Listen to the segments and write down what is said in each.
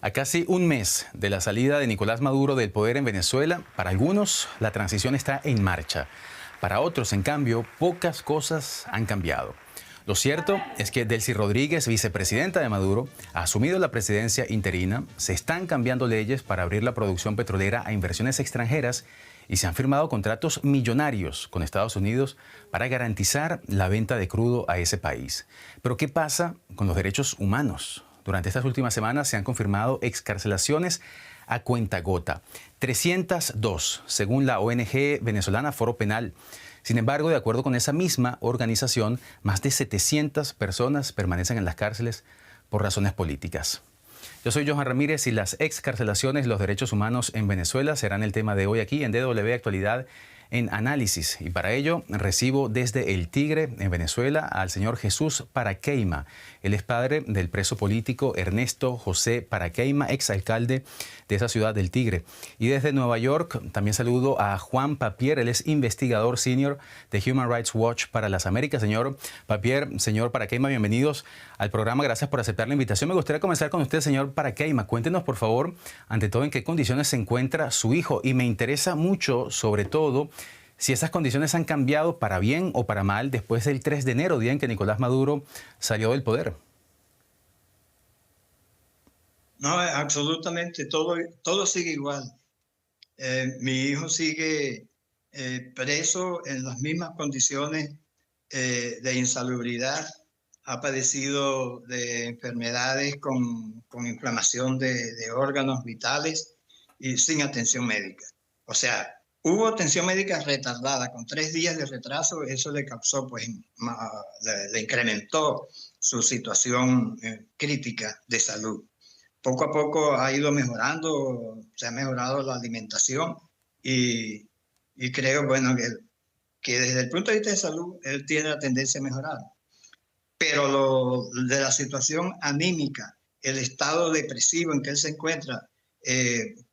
A casi un mes de la salida de Nicolás Maduro del poder en Venezuela, para algunos la transición está en marcha. Para otros, en cambio, pocas cosas han cambiado. Lo cierto es que Delcy Rodríguez, vicepresidenta de Maduro, ha asumido la presidencia interina, se están cambiando leyes para abrir la producción petrolera a inversiones extranjeras y se han firmado contratos millonarios con Estados Unidos para garantizar la venta de crudo a ese país. Pero ¿qué pasa con los derechos humanos? Durante estas últimas semanas se han confirmado excarcelaciones a cuentagota, 302, según la ONG venezolana Foro Penal. Sin embargo, de acuerdo con esa misma organización, más de 700 personas permanecen en las cárceles por razones políticas. Yo soy Johan Ramírez y las excarcelaciones y los derechos humanos en Venezuela serán el tema de hoy aquí en DW Actualidad en Análisis. Y para ello recibo desde El Tigre, en Venezuela, al señor Jesús Paraqueima. Él es padre del preso político Ernesto José Paraqueima, exalcalde de esa ciudad del Tigre. Y desde Nueva York también saludo a Juan Papier, él es investigador senior de Human Rights Watch para las Américas. Señor Papier, señor Paraqueima, bienvenidos al programa. Gracias por aceptar la invitación. Me gustaría comenzar con usted, señor Paraqueima. Cuéntenos, por favor, ante todo, en qué condiciones se encuentra su hijo. Y me interesa mucho, sobre todo, si esas condiciones han cambiado para bien o para mal después del 3 de enero, día en que Nicolás Maduro salió del poder. No, absolutamente, todo sigue igual. Mi hijo sigue preso en las mismas condiciones de insalubridad. Ha padecido de enfermedades con inflamación de órganos vitales y sin atención médica. O sea, hubo atención médica retardada, con 3 días de retraso. Eso le causó, pues, le incrementó su situación crítica de salud. Poco a poco ha ido mejorando, se ha mejorado la alimentación y creo, bueno, que desde el punto de vista de salud él tiene la tendencia a mejorar. Pero de la situación anímica, el estado depresivo en que él se encuentra,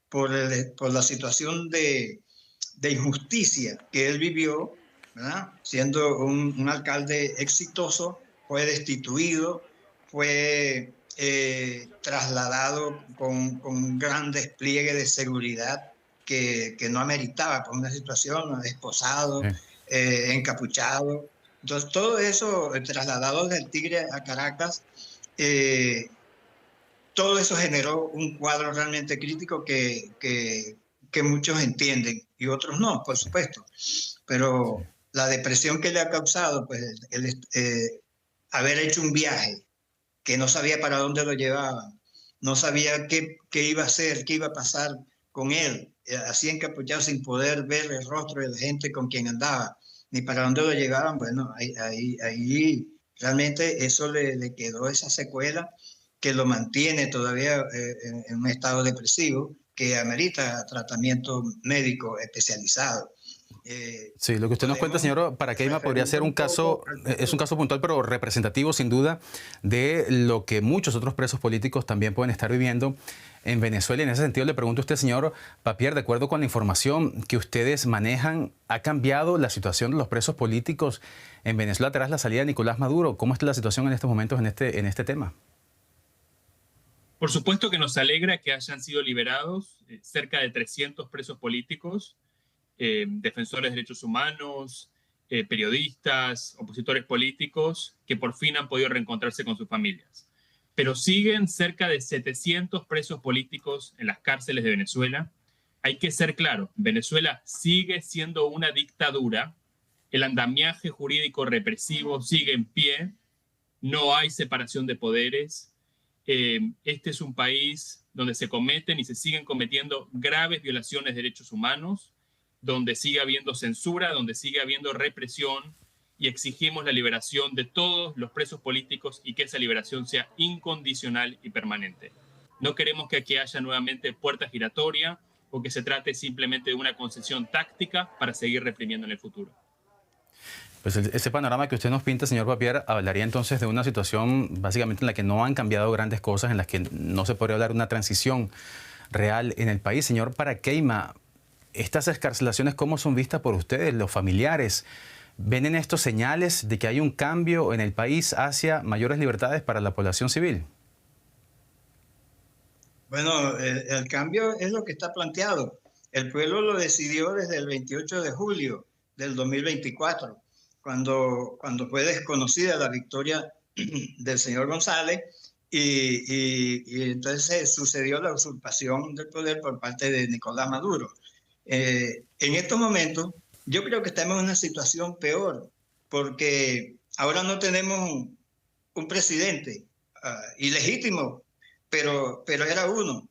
por la situación de injusticia que él vivió, ¿verdad? Siendo un alcalde exitoso, fue destituido, fue trasladado con un gran despliegue de seguridad que no ameritaba por una situación, esposado, encapuchado. Entonces, todo eso, trasladado del Tigre a Caracas, todo eso generó un cuadro realmente crítico que muchos entienden y otros no, por supuesto. Pero la depresión que le ha causado, pues, haber hecho un viaje que no sabía para dónde lo llevaba, no sabía qué iba a hacer, qué iba a pasar con él, así encapuchado sin poder ver el rostro de la gente con quien andaba, ni para dónde lo llevaban. Bueno, ahí realmente eso le quedó esa secuela que lo mantiene todavía en un estado depresivo que amerita tratamiento médico especializado. Sí, lo que usted nos cuenta, señor Paraqueima, podría ser un caso, es un caso puntual, pero representativo, sin duda, de lo que muchos otros presos políticos también pueden estar viviendo en Venezuela. Y en ese sentido le pregunto a usted, señor Papier, de acuerdo con la información que ustedes manejan, ¿ha cambiado la situación de los presos políticos en Venezuela tras la salida de Nicolás Maduro? ¿Cómo está la situación en estos momentos en este tema? Por supuesto que nos alegra que hayan sido liberados cerca de 300 presos políticos, defensores de derechos humanos, periodistas, opositores políticos, que por fin han podido reencontrarse con sus familias. Pero siguen cerca de 700 presos políticos en las cárceles de Venezuela. Hay que ser claro, Venezuela sigue siendo una dictadura, el andamiaje jurídico represivo sigue en pie, no hay separación de poderes. Este es un país donde se cometen y se siguen cometiendo graves violaciones de derechos humanos, donde sigue habiendo censura, donde sigue habiendo represión, y exigimos la liberación de todos los presos políticos y que esa liberación sea incondicional y permanente. No queremos que aquí haya nuevamente puerta giratoria o que se trate simplemente de una concesión táctica para seguir reprimiendo en el futuro. Pues ese panorama que usted nos pinta, señor Papier, hablaría entonces de una situación básicamente en la que no han cambiado grandes cosas, en las que no se podría hablar de una transición real en el país. Señor Paraqueima, estas excarcelaciones, ¿cómo son vistas por ustedes, los familiares? ¿Ven en estos señales de que hay un cambio en el país hacia mayores libertades para la población civil? Bueno, el cambio es lo que está planteado. El pueblo lo decidió desde el 28 de julio del 2024, cuando fue desconocida la victoria del señor González y entonces sucedió la usurpación del poder por parte de Nicolás Maduro. En estos momentos, yo creo que estamos en una situación peor, porque ahora no tenemos un presidente ilegítimo, pero era uno.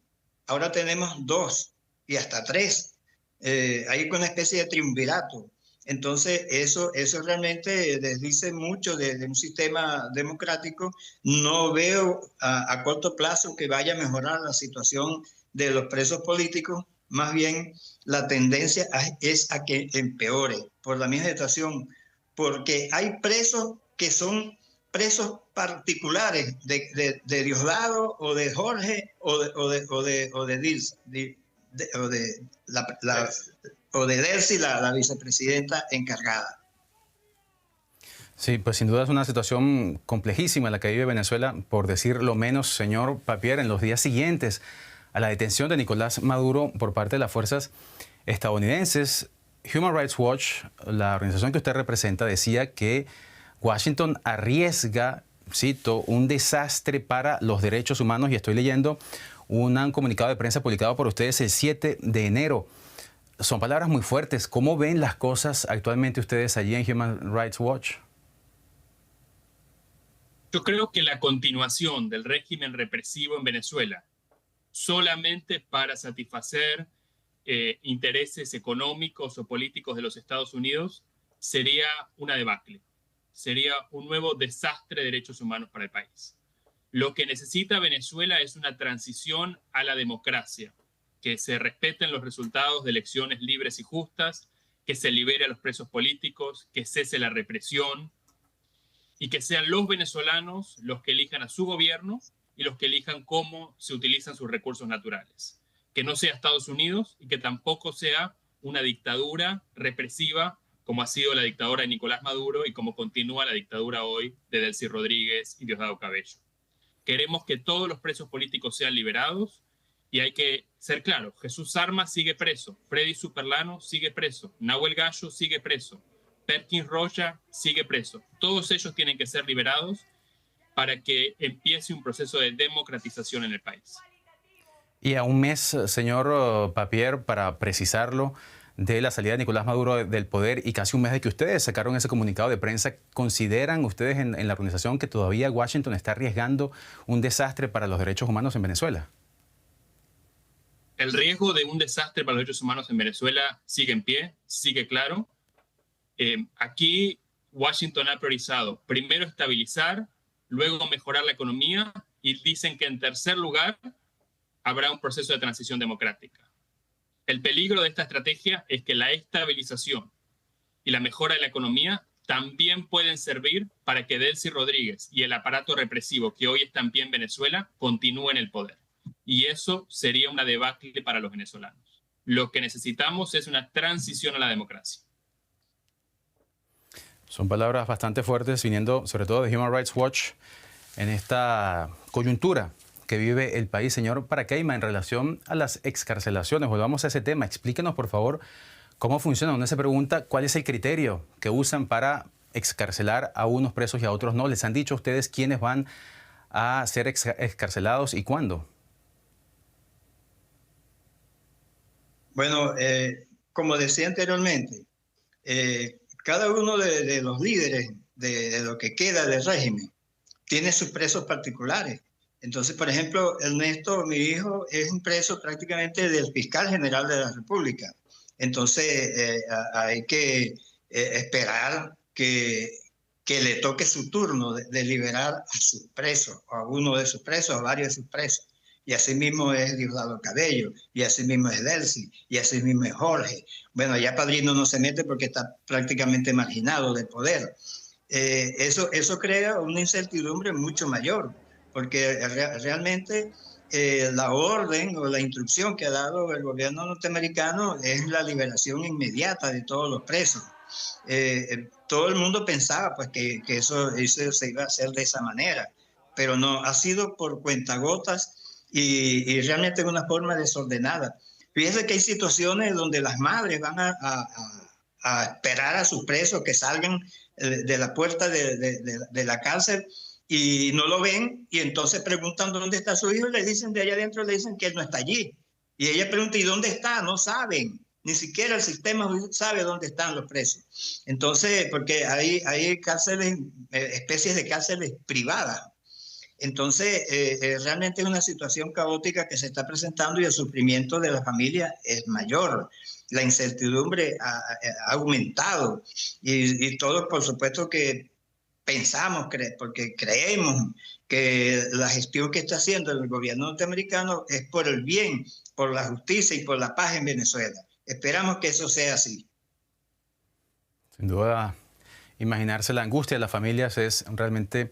Ahora tenemos dos y hasta tres. Hay una especie de triunvirato. Entonces, eso realmente desdice mucho de un sistema democrático. No veo a corto plazo que vaya a mejorar la situación de los presos políticos. Más bien, la tendencia es a que empeore por la misma situación, porque hay presos que son presos particulares de Diosdado o de Jorge o de Dilsa, o de Delcy, la vicepresidenta encargada. Sí, pues sin duda es una situación complejísima la que vive Venezuela, por decir lo menos, señor Papier. En los días siguientes a la detención de Nicolás Maduro por parte de las fuerzas estadounidenses, Human Rights Watch, la organización que usted representa, decía que Washington arriesga, cito, un desastre para los derechos humanos, y estoy leyendo un comunicado de prensa publicado por ustedes el 7 de enero. Son palabras muy fuertes. ¿Cómo ven las cosas actualmente ustedes allí en Human Rights Watch? Yo creo que la continuación del régimen represivo en Venezuela, solamente para satisfacer intereses económicos o políticos de los Estados Unidos, sería una debacle. Sería un nuevo desastre de derechos humanos para el país. Lo que necesita Venezuela es una transición a la democracia, que se respeten los resultados de elecciones libres y justas, que se libere a los presos políticos, que cese la represión y que sean los venezolanos los que elijan a su gobierno y los que elijan cómo se utilizan sus recursos naturales. Que no sea Estados Unidos y que tampoco sea una dictadura represiva como ha sido la dictadura de Nicolás Maduro y como continúa la dictadura hoy de Delcy Rodríguez y Diosdado Cabello. Queremos que todos los presos políticos sean liberados y hay que ser claro, Jesús Armas sigue preso, Freddy Superlano sigue preso, Nahuel Gallo sigue preso, Perkins Roya sigue preso. Todos ellos tienen que ser liberados para que empiece un proceso de democratización en el país. Y a un mes, señor Papier, para precisarlo, de la salida de Nicolás Maduro del poder y casi un mes de que ustedes sacaron ese comunicado de prensa, ¿consideran ustedes en la organización que todavía Washington está arriesgando un desastre para los derechos humanos en Venezuela? El riesgo de un desastre para los derechos humanos en Venezuela sigue en pie, sigue claro. Aquí Washington ha priorizado primero estabilizar, luego mejorar la economía y dicen que en tercer lugar habrá un proceso de transición democrática. El peligro de esta estrategia es que la estabilización y la mejora de la economía también pueden servir para que Delcy Rodríguez y el aparato represivo que hoy está en pie en Venezuela continúen en el poder. Y eso sería una debacle para los venezolanos. Lo que necesitamos es una transición a la democracia. Son palabras bastante fuertes viniendo sobre todo de Human Rights Watch en esta coyuntura que vive el país. Señor Paracaima, en relación a las excarcelaciones, volvamos a ese tema. Explíquenos, por favor, cómo funciona. Uno se pregunta cuál es el criterio que usan para excarcelar a unos presos y a otros no. ¿Les han dicho a ustedes quiénes van a ser excarcelados y cuándo? Bueno, como decía anteriormente, cada uno de los líderes de lo que queda del régimen tiene sus presos particulares. Entonces, por ejemplo, Ernesto, mi hijo, es un preso prácticamente del fiscal general de la República. Entonces, hay que esperar que le toque su turno de liberar a sus presos, a uno de sus presos, a varios de sus presos. Y así mismo es Diosdado Cabello, y así mismo es Delcy, y así mismo es Jorge. Bueno, ya Padrino no se mete porque está prácticamente marginado del poder. Eso crea una incertidumbre mucho mayor, porque realmente la orden o la instrucción que ha dado el gobierno norteamericano es la liberación inmediata de todos los presos. Todo el mundo pensaba pues, que eso se iba a hacer de esa manera, pero no, ha sido por cuentagotas y realmente de una forma desordenada. Fíjense que hay situaciones donde las madres van a esperar a sus presos que salgan de la puerta de la cárcel y no lo ven, y entonces preguntan dónde está su hijo y le dicen de allá adentro, le dicen que él no está allí. Y ella pregunta, ¿y dónde está? No saben. Ni siquiera el sistema sabe dónde están los presos. Entonces, porque hay cárceles, especies de cárceles privadas. Entonces, realmente es una situación caótica que se está presentando y el sufrimiento de la familia es mayor. La incertidumbre ha aumentado y todos, por supuesto, que pensamos, porque creemos que la gestión que está haciendo el gobierno norteamericano es por el bien, por la justicia y por la paz en Venezuela. Esperamos que eso sea así. Sin duda, imaginarse la angustia de las familias es realmente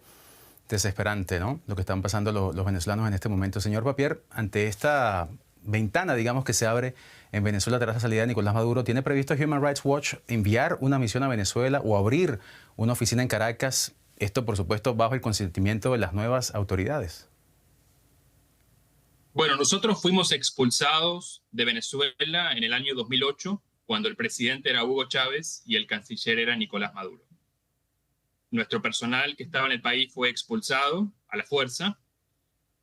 desesperante, ¿no? Lo que están pasando los venezolanos en este momento. Señor Papier, ante esta ventana, digamos, que se abre en Venezuela tras la salida de Nicolás Maduro, ¿tiene previsto Human Rights Watch enviar una misión a Venezuela o abrir una oficina en Caracas? Esto, por supuesto, bajo el consentimiento de las nuevas autoridades. Bueno, nosotros fuimos expulsados de Venezuela en el año 2008, cuando el presidente era Hugo Chávez y el canciller era Nicolás Maduro. Nuestro personal que estaba en el país fue expulsado a la fuerza.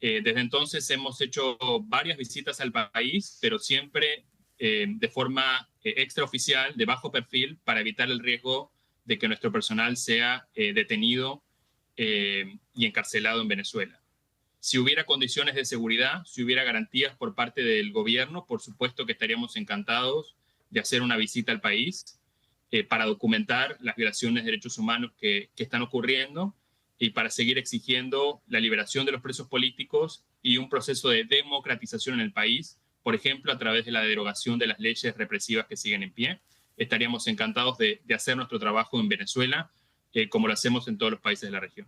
Desde entonces hemos hecho varias visitas al país, pero siempre de forma extraoficial, de bajo perfil, para evitar el riesgo de que nuestro personal sea detenido y encarcelado en Venezuela. Si hubiera condiciones de seguridad, si hubiera garantías por parte del gobierno, por supuesto que estaríamos encantados de hacer una visita al país para documentar las violaciones de derechos humanos que están ocurriendo y para seguir exigiendo la liberación de los presos políticos y un proceso de democratización en el país, por ejemplo, a través de la derogación de las leyes represivas que siguen en pie. Estaríamos encantados de hacer nuestro trabajo en Venezuela, como lo hacemos en todos los países de la región.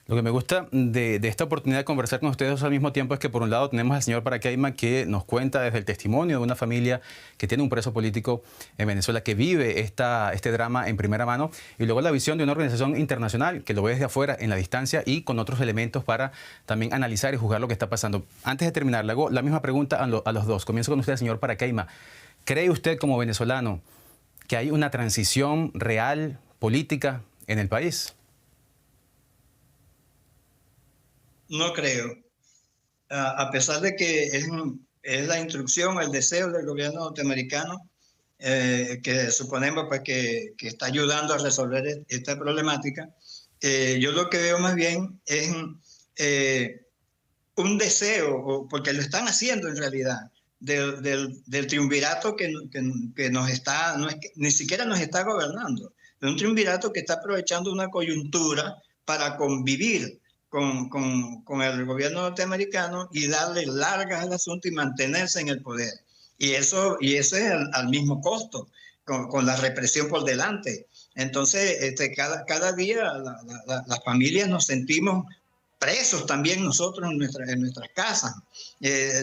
Lo que me gusta de esta oportunidad de conversar con ustedes al mismo tiempo es que por un lado tenemos al señor Paracaima, que nos cuenta desde el testimonio de una familia que tiene un preso político en Venezuela, que vive este drama en primera mano, y luego la visión de una organización internacional que lo ve desde afuera, en la distancia y con otros elementos para también analizar y juzgar lo que está pasando. Antes de terminar, le hago la misma pregunta a los dos. Comienzo con usted, señor Paracaima. ¿Cree usted como venezolano que hay una transición real política en el país? No creo. A pesar de que es la instrucción, el deseo del gobierno norteamericano, que suponemos pues, que está ayudando a resolver esta problemática, yo lo que veo más bien es un deseo, porque lo están haciendo en realidad, del triunvirato que nos está, no es que, ni siquiera nos está gobernando, de un triunvirato que está aprovechando una coyuntura para convivir con el gobierno norteamericano y darle largas al asunto y mantenerse en el poder. Y eso es al mismo costo, con la represión por delante. Entonces, cada día las familias nos sentimos presos también nosotros en nuestras casas.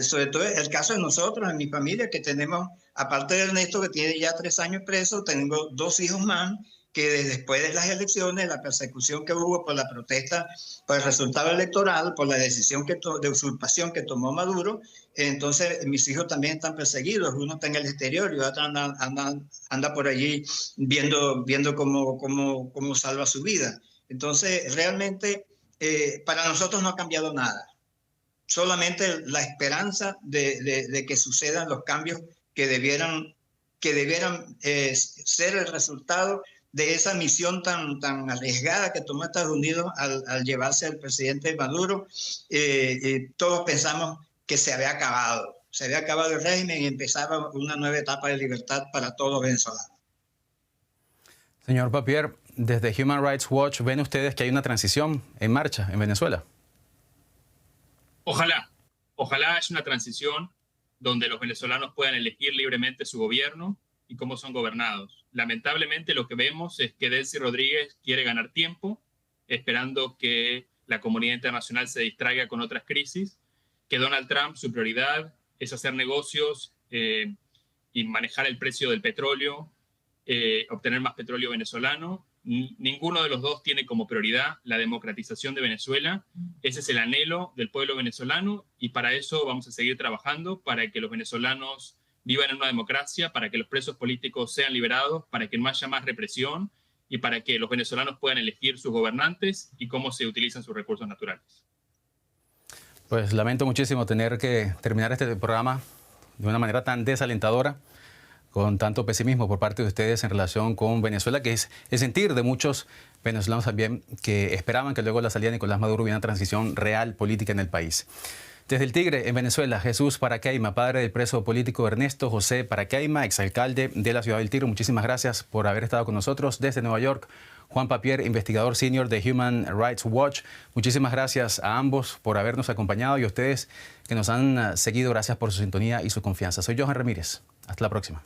Sobre todo el caso de nosotros, en mi familia, que tenemos, aparte de Ernesto, que tiene ya 3 años preso, tengo 2 hijos más, que después de las elecciones, la persecución que hubo por la protesta, por el resultado electoral, por la decisión de usurpación que tomó Maduro, entonces mis hijos también están perseguidos. Uno está en el exterior y otro anda por allí viendo cómo salva su vida. Entonces, realmente, para nosotros no ha cambiado nada. Solamente la esperanza de que sucedan los cambios que debieran ser el resultado de esa misión tan arriesgada que tomó Estados Unidos al llevarse al presidente Maduro. Todos pensamos que se había acabado el régimen y empezaba una nueva etapa de libertad para todos los venezolanos. Señor Papier, desde Human Rights Watch, ¿ven ustedes que hay una transición en marcha en Venezuela? Ojalá haya una transición donde los venezolanos puedan elegir libremente su gobierno y cómo son gobernados. Lamentablemente lo que vemos es que Delcy Rodríguez quiere ganar tiempo, esperando que la comunidad internacional se distraiga con otras crisis, que Donald Trump, su prioridad es hacer negocios y manejar el precio del petróleo, obtener más petróleo venezolano. ninguno de los dos tiene como prioridad la democratización de Venezuela. Ese es el anhelo del pueblo venezolano y para eso vamos a seguir trabajando, para que los venezolanos vivan en una democracia, para que los presos políticos sean liberados, para que no haya más represión y para que los venezolanos puedan elegir sus gobernantes y cómo se utilizan sus recursos naturales. Pues lamento muchísimo tener que terminar este programa de una manera tan desalentadora, con tanto pesimismo por parte de ustedes en relación con Venezuela, que es el sentir de muchos venezolanos también que esperaban que luego de la salida de Nicolás Maduro hubiera una transición real política en el país. Desde el Tigre, en Venezuela, Jesús Paracaima, padre del preso político Ernesto José Paracaima, exalcalde de la ciudad del Tigre. Muchísimas gracias por haber estado con nosotros. Desde Nueva York, Juan Papier, investigador senior de Human Rights Watch. Muchísimas gracias a ambos por habernos acompañado y a ustedes que nos han seguido. Gracias por su sintonía y su confianza. Soy Johan Ramírez. Hasta la próxima.